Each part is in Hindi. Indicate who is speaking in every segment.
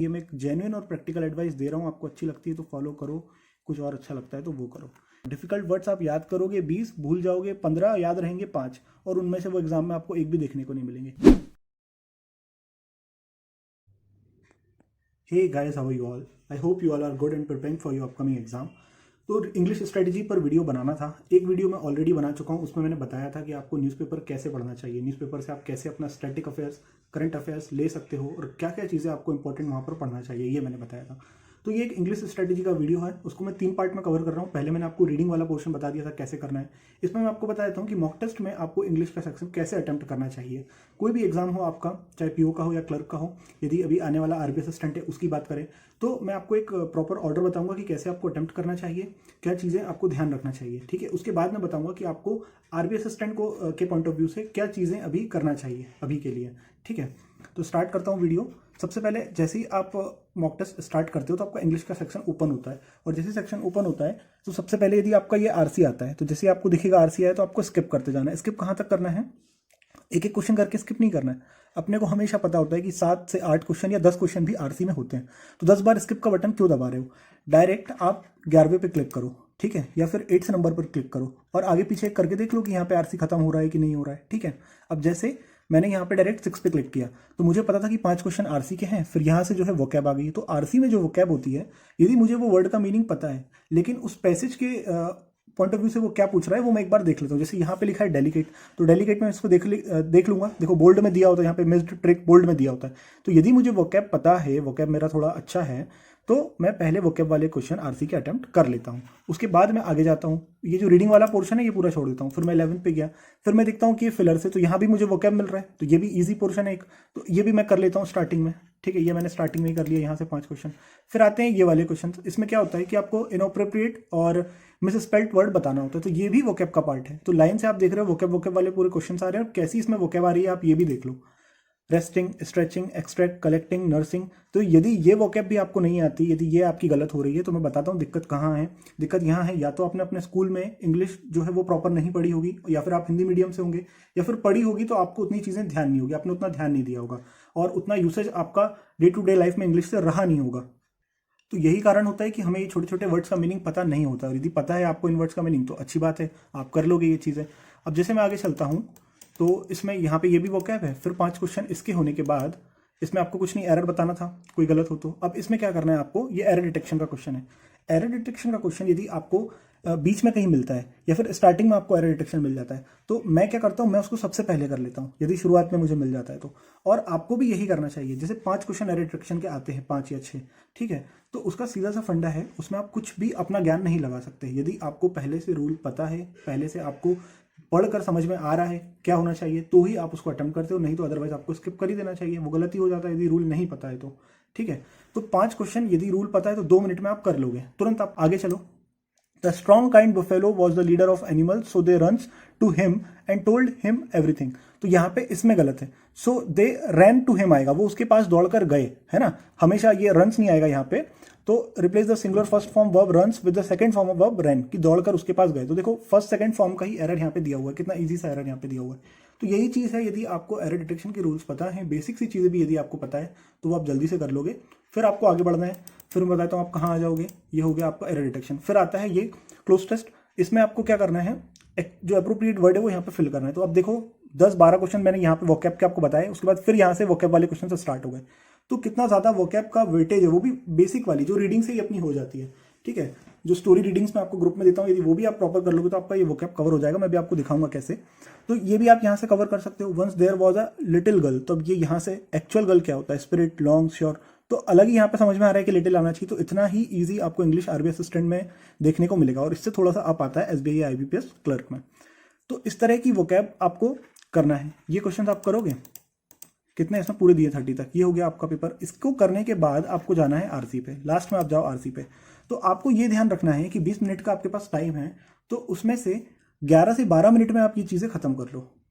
Speaker 1: ये मैं एक जेन्युइन और प्रैक्टिकल एडवाइस दे रहा हूँ, आपको अच्छी लगती है तो फॉलो करो, कुछ और अच्छा लगता है तो वो करो। डिफिकल्ट वर्ड्स आप याद करोगे 20, भूल जाओगे 15, याद रहेंगे 5, और उनमें से वो एग्जाम में आपको एक भी देखने को नहीं मिलेंगे। Hey guys, how are you all? I hope you all are good and preparing for your upcoming exam. तो इंग्लिश स्ट्रेटजी पर वीडियो बनाना था। एक वीडियो मैं ऑलरेडी बना चुका हूँ, उसमें मैंने बताया था कि आपको न्यूज़पेपर कैसे पढ़ना चाहिए, न्यूज़पेपर से आप कैसे अपना स्टैटिक अफेयर्स, करंट अफेयर्स ले सकते हो, और क्या क्या चीज़ें आपको इंपॉर्टेंट वहाँ पर पढ़ना चाहिए, ये मैंने बताया था। तो ये एक इंग्लिश स्ट्रेटजी का वीडियो है, उसको मैं 3 पार्ट में कवर कर रहा हूँ। पहले मैंने आपको रीडिंग वाला पोर्शन बता दिया था कैसे करना है। इसमें मैं आपको बता देता हूँ कि मॉक टेस्ट में आपको इंग्लिश का सेक्शन कैसे अटेम्प्ट करना चाहिए। कोई भी एग्जाम हो आपका, चाहे पीओ का हो या क्लर्क का हो, यदि अभी आने वाला आरबीआई असिस्टेंट है उसकी बात करें, तो मैं आपको एक प्रॉपर ऑर्डर बताऊंगा कि कैसे आपको अटेम्प्ट करना चाहिए, क्या चीज़ें आपको ध्यान रखना चाहिए। ठीक है, उसके बाद मैं बताऊंगा कि आपको आरबीआई असिस्टेंट को के पॉइंट ऑफ व्यू से क्या चीज़ें अभी करना चाहिए अभी के लिए। ठीक है, तो स्टार्ट करता हूँ वीडियो। सबसे पहले जैसे ही आप मॉक टेस्ट स्टार्ट करते हो तो आपका इंग्लिश का सेक्शन ओपन होता है, और जैसे सेक्शन ओपन होता है तो सबसे पहले यदि आपका ये आरसी आता है तो जैसे आपको दिखेगा आरसी आया तो आपको स्किप करते जाना है। स्किप कहाँ तक करना है? एक एक क्वेश्चन करके स्किप नहीं करना है। अपने को हमेशा पता होता है कि 7 से 8 क्वेश्चन या 10 क्वेश्चन भी आरसी में होते हैं, तो 10 बार स्किप का बटन क्यों दबा रहे हो? डायरेक्ट आप 11वें पे क्लिक करो, ठीक है, या फिर 8 नंबर पर क्लिक करो और आगे पीछे करके देख लो कि यहाँ पे आरसी खत्म हो रहा है कि नहीं हो रहा है। ठीक है, अब जैसे मैंने यहाँ पे डायरेक्ट 6 पे क्लिक किया तो मुझे पता था कि 5 क्वेश्चन आरसी के हैं, फिर यहाँ से जो है वोकैब आ गई। तो आरसी में जो वोकैब होती है, यदि मुझे वो वर्ड का मीनिंग पता है लेकिन उस पैसेज के पॉइंट ऑफ व्यू से वो क्या पूछ रहा है वो मैं एक बार देख लेता हूँ। जैसे यहाँ पे लिखा है डेलिकेट, तो डेलिकेट में इसको देख लूंगा। देखो बोल्ड में दिया होता है, यहाँ पे मिस्ड ट्रिक बोल्ड में दिया होता है। तो यदि मुझे वोकैब पता है, वोकैब मेरा थोड़ा अच्छा है, तो मैं पहले वोकैब वाले क्वेश्चन आरसी के अटेम्प्ट कर लेता हूँ। उसके बाद मैं आगे जाता हूँ, ये जो रीडिंग वाला पोर्शन है ये पूरा छोड़ देता हूँ। फिर मैं 11 पे गया, फिर मैं देखता हूँ कि ये फिलर से, तो यहाँ भी मुझे वोकैब मिल रहा है, तो ये भी ईजी पोर्शन है एक, तो ये भी मैं कर लेता हूँ स्टार्टिंग में। ठीक है, ये मैंने स्टार्टिंग में ही कर लिया, यहाँ से 5 क्वेश्चन। फिर आते हैं ये वाले क्वेश्चन। इसमें क्या होता है कि आपको इनअप्रोप्रिएट और मिसस्पेल्ड वर्ड बताना होता है, तो ये भी वोकैब का पार्ट है। तो लाइन से आप देख रहे हो वोकैब वोकैब वाले पूरे क्वेश्चन आ रहे हैं, और कैसी इसमें वोकैब आ रही है आप ये भी देख लो। Resting, stretching, extract, collecting, nursing. तो यदि ये वोकैब भी आपको नहीं आती, यदि ये आपकी गलत हो रही है, तो मैं बताता हूँ दिक्कत कहाँ है। दिक्कत यहाँ है, या तो आपने अपने स्कूल में इंग्लिश जो है वो प्रॉपर नहीं पढ़ी होगी, या फिर आप हिंदी मीडियम से होंगे, या फिर पढ़ी होगी तो आपको उतनी चीज़ें ध्यान नहीं होगी, आपने उतना ध्यान नहीं दिया होगा, और उतना यूसेज आपका डे टू डे लाइफ में इंग्लिश से रहा नहीं होगा। तो यही कारण होता है कि हमें ये छोटे छोटे वर्ड्स का मीनिंग पता नहीं होता। और यदि पता है आपको इन वर्ड्स का मीनिंग तो अच्छी बात है, आप कर लोगे ये चीज़ें। अब जैसे मैं आगे चलता हूँ तो इसमें यहाँ पे ये भी वोकैब है, फिर 5 क्वेश्चन इसके होने के बाद इसमें आपको कुछ नहीं, एरर बताना था कोई गलत हो तो। अब इसमें क्या करना है आपको, ये एरर डिटेक्शन का क्वेश्चन है। एरर डिटेक्शन का क्वेश्चन यदि आपको बीच में कहीं मिलता है या फिर स्टार्टिंग में आपको एरर डिटेक्शन मिल जाता है, तो मैं क्या करता हूँ, मैं उसको सबसे पहले कर लेता हूँ यदि शुरुआत में मुझे मिल जाता है तो। और आपको भी यही करना चाहिए। जैसे 5 क्वेश्चन एरर डिटेक्शन के आते हैं, 5 या 6, ठीक है, तो उसका सीधा सा फंडा है, उसमें आप कुछ भी अपना ज्ञान नहीं लगा सकते। यदि आपको पहले से रूल पता है, पहले से आपको पढ़कर समझ में आ रहा है क्या होना चाहिए, तो ही आप उसको अटेम्प्ट करते हो, नहीं तो अदरवाइज आपको स्किप कर ही देना चाहिए। वो गलती हो जाता है यदि रूल नहीं पता है तो। ठीक है, तो 5 क्वेश्चन यदि रूल पता है तो 2 मिनट में आप कर लोगे, तुरंत आप आगे चलो। The strong kind buffalo was the leader of animal, so they runs to him and told him everything. तो यहाँ पे इसमें गलत है, सो दे रैन टू हिम आएगा, वो उसके पास दौड़कर गए, है ना। हमेशा ये रन्स नहीं आएगा यहाँ पे, तो replace the singular first form verb runs with the second form of verb ran, कि दौड़कर उसके पास गए। तो देखो फर्स्ट सेकंड फॉर्म का ही एरर यहाँ पे दिया हुआ है, कितना इजी सा एरर यहाँ पे दिया हुआ है। तो यही चीज़ है, यदि आपको एरर डिटेक्शन के रूल्स पता है, बेसिक सी चीज़ें भी यदि आपको पता है तो वो आप जल्दी से कर लोगे। फिर आपको आगे बढ़ना है, फिर मैं बताता हूँ आप कहाँ आ जाओगे। ये हो गया आपका एरर डिटेक्शन। फिर आता है ये क्लोज टेस्ट। इसमें आपको क्या करना है, जो अप्रोप्रिएट वर्ड है वो यहाँ पे फिल करना है। तो अब देखो 10-12 क्वेश्चन मैंने यहाँ पे वोकैब के आपको बताए, उसके बाद फिर यहाँ से वोकैब वाले क्वेश्चन से स्टार्ट हो गए। तो कितना ज़्यादा वोकैब का वेटेज है, वो भी बेसिक वाली जो रीडिंग से ही अपनी हो जाती है। ठीक है, जो स्टोरी रीडिंग्स में आपको ग्रुप में देता हूँ, यदि वो भी आप प्रॉपर कर लोगे तो आपका ये वोकैब कवर हो जाएगा। मैं भी आपको दिखाऊंगा कैसे। तो ये भी आप यहाँ से कवर कर सकते हो। Once there was a little girl, तो अब ये यहाँ से एक्चुअल गर्ल क्या होता है, स्पिरिट, लॉन्ग, श्योर, तो अलग ही यहाँ पे समझ में आ रहा है कि लिटिल आना चाहिए। तो इतना ही ईजी आपको इंग्लिश आरबीआई असिस्टेंट में देखने को मिलेगा, और इससे थोड़ा सा आप आता है एसबीआई आईबीपीएस क्लर्क में। तो इस तरह की वोकैब आपको करना है। ये क्वेश्चन आप करोगे, कितने इसमें पूरे दिए 30 तक। ये हो गया आपका पेपर। इसको करने के बाद आपको जाना है आरसी पे, लास्ट में आप जाओ आरसी पे। तो आपको ये ध्यान रखना है कि 20 मिनट का आपके पास टाइम है, तो उसमें से 11 से 12 मिनट में आप ये चीज़ें खत्म कर लो।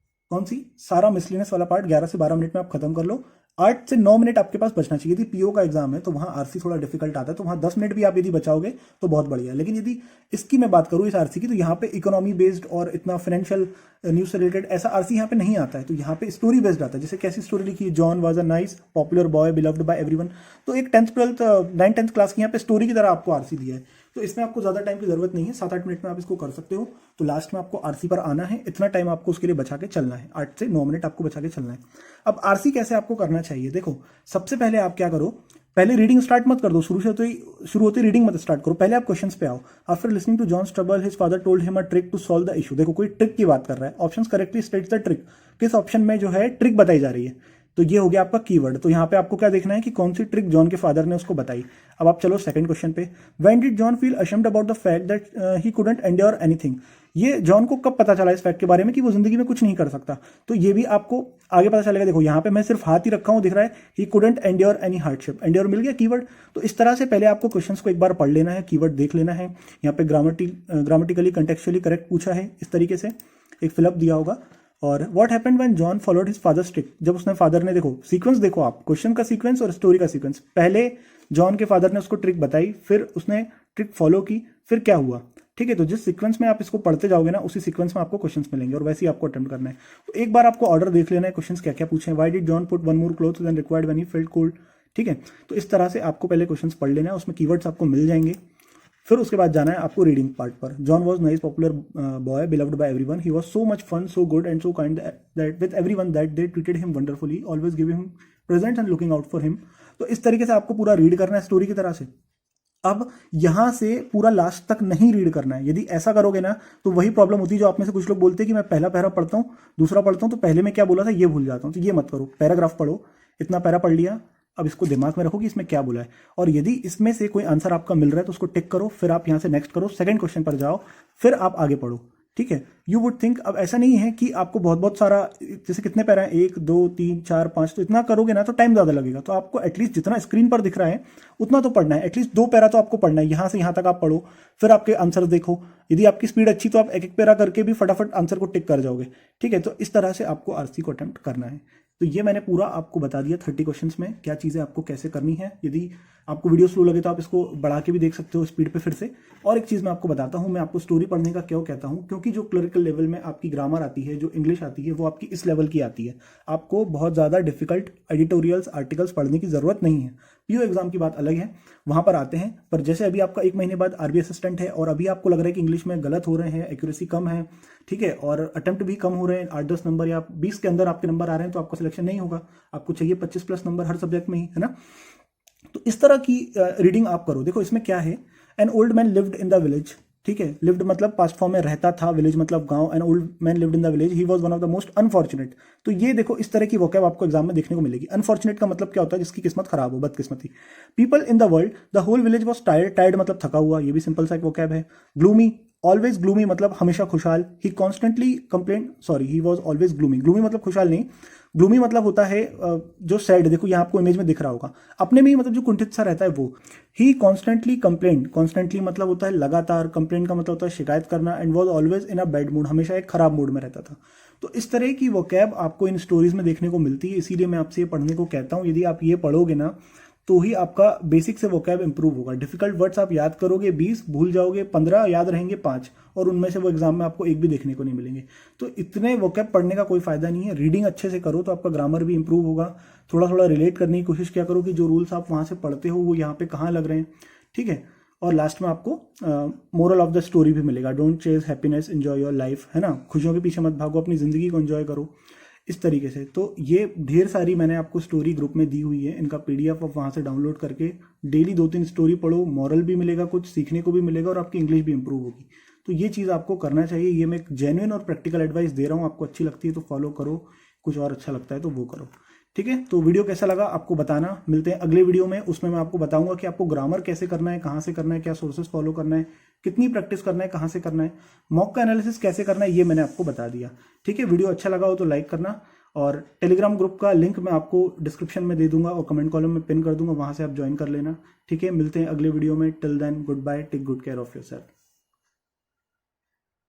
Speaker 1: कौन सी? सारा मिसलिनियस वाला पार्ट 11 से 12 मिनट में आप खत्म कर लो। 8 से 9 मिनट आपके पास बचना चाहिए। यदि पीओ का एग्जाम है तो वहाँ आरसी थोड़ा डिफिकल्ट आता है, तो वहाँ 10 मिनट भी आप यदि बचाओगे तो बहुत बढ़िया। लेकिन यदि इसकी मैं बात करूँ इस आरसी की, तो यहाँ पे इकोनॉमी बेस्ड और इतना फाइनेंशियल न्यूज से रिलेटेड ऐसा आरसी यहाँ पे नहीं आता है। तो यहाँ पे स्टोरी बेस्ड आता है। जैसे कैसी स्टोरी लिखी है, John was a nice popular boy beloved by everyone. तो एक 10th 12th 9th 10th class की यहाँ पे स्टोरी की तरह आपको आरसी दिया है। तो इसमें आपको ज़्यादा टाइम की जरूरत नहीं है, 7-8 मिनट में आप इसको कर सकते हो। तो लास्ट में आपको आरसी पर आना है, इतना टाइम आपको उसके लिए बचा के चलना है, 8 से 9 मिनट आपको बचा के चलना है। अब आरसी कैसे आपको करना चाहिए, देखो सबसे पहले आप क्या करो, पहले रीडिंग स्टार्ट मत कर दो, शुरू होते रीडिंग मत स्टार्ट करो, पहले आप क्वेश्चंस पे आओ। After listening to John's trouble his father told him a trick to solve the issue. देखो कोई ट्रिक की बात कर रहा है, options correctly states the trick, किस ऑप्शन में जो है ट्रिक बताई जा रही है। तो ये हो गया आपका कीवर्ड। तो यहाँ पे आपको क्या देखना है कि कौन सी ट्रिक जॉन के फादर ने उसको बताई। अब आप चलो सेकंड क्वेश्चन पे, when did John feel ashamed about the fact that he couldn't endure anything. ये जॉन को कब पता चला इस फैक्ट के बारे में कि वो जिंदगी में कुछ नहीं कर सकता। तो ये भी आपको आगे पता चलेगा। देखो यहाँ पे मैं सिर्फ हाथ ही रखा हूँ, दिख रहा है he couldn't endure any hardship, endure मिल गया कीवर्ड। तो इस तरह से पहले आपको क्वेश्चंस को एक बार पढ़ लेना है, कीवर्ड देख लेना है। यहाँ पे ग्रामेटिकली कंटेक्चुअली करेक्ट पूछा है, इस तरीके से एक फिलअप दिया होगा। और what happened when John followed his father's trick, जब उसने फादर ने, देखो सीक्वेंस देखो आप, क्वेश्चन का सीक्वेंस और स्टोरी का सीक्वेंस। पहले जॉन के फादर ने उसको ट्रिक बताई, फिर उसने ट्रिक फॉलो की, फिर क्या हुआ, ठीक है। तो जिस सीक्वेंस में आप इसको पढ़ते जाओगे ना, उसी सीक्वेंस में आपको क्वेश्चंस मिलेंगे और वैसे ही आपको अटेम्प्ट करना है। तो एक बार आपको ऑर्डर देख लेना है, क्वेश्चंस क्या क्या पूछे हैं। Why did John put one more cloth than required when he felt cold, ठीक है। तो इस तरह से आपको पहले क्वेश्चंस पढ़ लेना है, उसमें कीवर्ड्स आपको मिल जाएंगे। फिर उसके बाद जाना है आपको रीडिंग पार्ट पर। John was nice popular boy beloved by everyone, he was so much fun, so good and so kind that with everyone that they treated him wonderfully, always giving him presents and looking out for him. तो इस तरीके से आपको पूरा रीड करना है स्टोरी की तरह से। अब यहां से पूरा लास्ट तक नहीं रीड करना है। यदि ऐसा करोगे ना तो वही प्रॉब्लम होती है जो आप में से कुछ लोग बोलते हैं कि मैं पहला पैरा पढ़ता हूं, दूसरा पढ़ता हूं तो पहले में क्या बोला था ये भूल जाता हूं। तो ये मत करो, पैराग्राफ पढ़ो, इतना पैरा पढ़ लिया, अब इसको दिमाग में रखो कि इसमें क्या बोला है। और यदि इसमें से कोई आंसर आपका मिल रहा है तो उसको टिक करो, फिर आप यहां से नेक्स्ट करो, सेकंड क्वेश्चन पर जाओ, फिर आप आगे पढ़ो, ठीक है। यू वुड थिंक, अब ऐसा नहीं है कि आपको बहुत सारा, जैसे कितने पैरा है, 1 2 3 4 5, तो इतना करोगे ना तो टाइम ज्यादा लगेगा। तो आपको एटलीस्ट जितना स्क्रीन पर दिख रहा है उतना तो पढ़ना है, एटलीस्ट 2 पैरा तो आपको पढ़ना है। यहां से यहां तक आप पढ़ो, फिर आपके आंसर देखो। यदि आपकी स्पीड अच्छी तो आप एक एक पैरा करके भी फटाफट आंसर को टिक कर जाओगे, ठीक है। तो इस तरह से आपको आरसी को अटेम्प्ट करना है। तो ये मैंने पूरा आपको बता दिया 30 क्वेश्चंस में क्या चीज़ें आपको कैसे करनी है। यदि आपको वीडियो स्लो लगे तो आप इसको बढ़ा के भी देख सकते हो स्पीड पे फिर से। और एक चीज़ मैं आपको बताता हूँ, मैं आपको स्टोरी पढ़ने का क्यों कहता हूँ, क्योंकि जो क्लरिकल लेवल में आपकी ग्रामर आती है, जो इंग्लिश आती है, वो आपकी इस लेवल की आती है। आपको बहुत ज़्यादा डिफिकल्ट एडिटोरियल्स आर्टिकल्स पढ़ने की ज़रूरत नहीं है। पीओ एग्जाम की बात अलग है, वहाँ पर आते हैं। पर जैसे अभी आपका 1 महीने बाद आरबी असिस्टेंट है और अभी आपको लग रहा है कि इंग्लिश में गलत हो रहे हैं, एक्यूरेसी कम है, ठीक है, और अटेम्प्ट भी कम हो रहे हैं, 8-10 नंबर या 20 के अंदर आपके नंबर आ रहे हैं, तो आपका सिलेक्शन नहीं होगा। आपको चाहिए 25+ नंबर हर सब्जेक्ट में ही, है ना। तो इस तरह की रीडिंग आप करो। देखो इसमें क्या है, an old man lived in the village, ठीक है। लिव्ड मतलब पास्ट फॉर्म में रहता था, विलेज मतलब गांव। An old man lived in the village, he was one of the most unfortunate. तो ये देखो इस तरह की वोकैब आपको एग्जाम में देखने को मिलेगी। अनफॉर्चुनेट का मतलब क्या होता है, जिसकी किस्मत खराब हो, बदकिस्मती। People in the world, the whole village was tired, tired मतलब थका हुआ, ये भी सिंपल सा एक वोकैब है। ग्लूमी, ऑलवेज ग्लूमी मतलब हमेशा खुशहाल। He constantly complain, sorry he was always gloomy, gloomy मतलब खुशहाल नहीं, ग्लूमी मतलब होता है जो सैड। देखो यहाँ आपको इमेज में दिख रहा होगा, अपने में ही मतलब जो कुंठित सा रहता है वो। ही कॉन्स्टेंटली कंप्लेन, कॉन्स्टेंटली मतलब होता है लगातार, कंप्लेन का मतलब होता है शिकायत करना। And was always in a bad mood, हमेशा एक खराब मूड में रहता था। तो इस तरह की वोकैब आपको इन स्टोरीज में देखने को मिलती है, इसीलिए मैं आपसे ये पढ़ने को कहता हूँ। यदि आप ये पढ़ोगे ना तो ही आपका बेसिक से वोकैब इंप्रूव होगा। डिफिकल्ट वर्ड्स आप याद करोगे 20, भूल जाओगे 15, याद रहेंगे 5, और उनमें से वो एग्जाम में आपको एक भी देखने को नहीं मिलेंगे। तो इतने वोकैब पढ़ने का कोई फायदा नहीं है। रीडिंग अच्छे से करो तो आपका ग्रामर भी इंप्रूव होगा। थोड़ा थोड़ा रिलेट करने की कोशिश क्या करो कि जो रूल्स आप वहाँ से पढ़ते हो वो यहाँ पे कहाँ लग रहे हैं, ठीक है। और लास्ट में आपको मोरल ऑफ द स्टोरी भी मिलेगा, don't chase happiness, enjoy your life, है ना। खुशियों के पीछे मत भागो, अपनी जिंदगी को एंजॉय करो, इस तरीके से। तो ये ढेर सारी मैंने आपको स्टोरी ग्रुप में दी हुई है, इनका PDF आप वहाँ से डाउनलोड करके डेली 2-3 स्टोरी पढ़ो, मॉरल भी मिलेगा, कुछ सीखने को भी मिलेगा और आपकी इंग्लिश भी इंप्रूव होगी। तो ये चीज़ आपको करना चाहिए। ये मैं एक जेन्युइन और प्रैक्टिकल एडवाइस दे रहा हूँ, आपको अच्छी लगती है तो फॉलो करो, कुछ और अच्छा लगता है तो वो करो, ठीक है। तो वीडियो कैसा लगा आपको बताना। मिलते हैं अगले वीडियो में, उसमें मैं आपको बताऊंगा कि आपको ग्रामर कैसे करना है, कहाँ से करना है, क्या सोर्सेस फॉलो करना है, कितनी प्रैक्टिस करना है, कहाँ से करना है, मॉक का एनालिसिस कैसे करना है, ये मैंने आपको बता दिया, ठीक है। वीडियो अच्छा लगा हो तो लाइक करना, और टेलीग्राम ग्रुप का लिंक मैं आपको डिस्क्रिप्शन में दे दूंगा और कमेंट कॉलम में पिन कर दूंगा, वहां से आप ज्वाइन कर लेना, ठीक है। मिलते हैं अगले वीडियो में। Till then good bye, take good care of yourself.